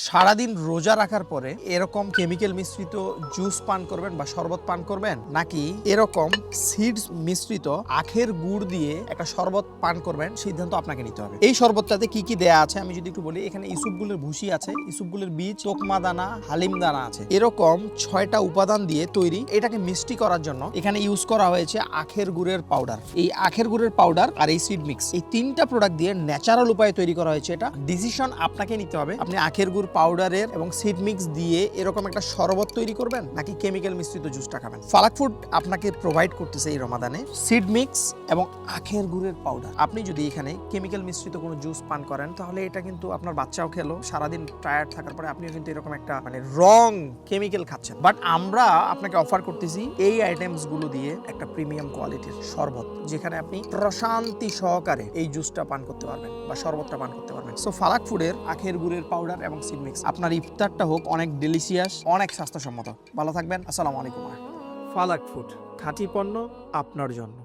সারাদিন রোজা রাখার পরে এরকম কেমিক্যাল মিশ্রিত জুস পান করবেন বা শরবত পান করবেন, নাকি এরকম সিডস মিশ্রিত আখের গুড় দিয়ে একটা শরবত পান করবেন, সিদ্ধান্ত আপনাকে নিতে হবে। এই শরবতটাতে কি কি দেয়া আছে আমি যদি একটু বলি, এখানে ইসুপগুলের ভুসি আছে, ইসুপগুলের বীজ, তোকমা দানা, হালিম দানা আছে। এরকম 6টা উপাদান দিয়ে তৈরি। এটাকে মিষ্টি করার জন্য এখানে ইউজ করা হয়েছে আখের গুড়ের পাউডার। এই আখের গুড়ের পাউডার আর এই সিড মিক্স, এই 3টা প্রোডাক্ট দিয়ে ন্যাচারাল উপায়ে তৈরি করা হয়েছে। এটা ডিসিশন আপনাকে নিতে হবে, আপনি আখের গুড় পাউডারের এবং সিড মিক্স দিয়ে এরকম একটা শরবত তৈরি করবেন, নাকি কেমিক্যাল মিশ্রিত জুসটা খাবেন। ফালাক ফুড আপনাকে প্রোভাইড করতেছে এই রমাদানে সিড মিক্স এবং আখের গুড়ের পাউডার। আপনি যদি এখানে কেমিক্যাল মিশ্রিত কোনো জুস পান করেন, তাহলে এটা কিন্তু আপনার বাচ্চাও খেলো, সারাদিন টায়ার্ড থাকার পরে আপনিও কিন্তু এরকম একটা রং কেমিক্যাল খাচ্ছেন। বাট আমরা আপনাকে অফার করতেছি এই আইটেমস গুলো দিয়ে একটা প্রিমিয়াম কোয়ালিটির শরবত, যেখানে আপনি প্রশান্তি সহকারে এই জুসটা পান করতে পারবেন বা শরবতটা পান করতে পারবেন। সো ফালাক ফুডের আখের গুড়ের পাউডার এবং সিড মিক্স আপনার ইফতারটা হোক অনেক ডেলিশিয়াস, অনেক স্বাস্থ্যসম্মত। ভালো থাকবেন। আসসালামু আলাইকুম। ফালাক ফুড, খাঁটি পণ্য আপনার জন্য।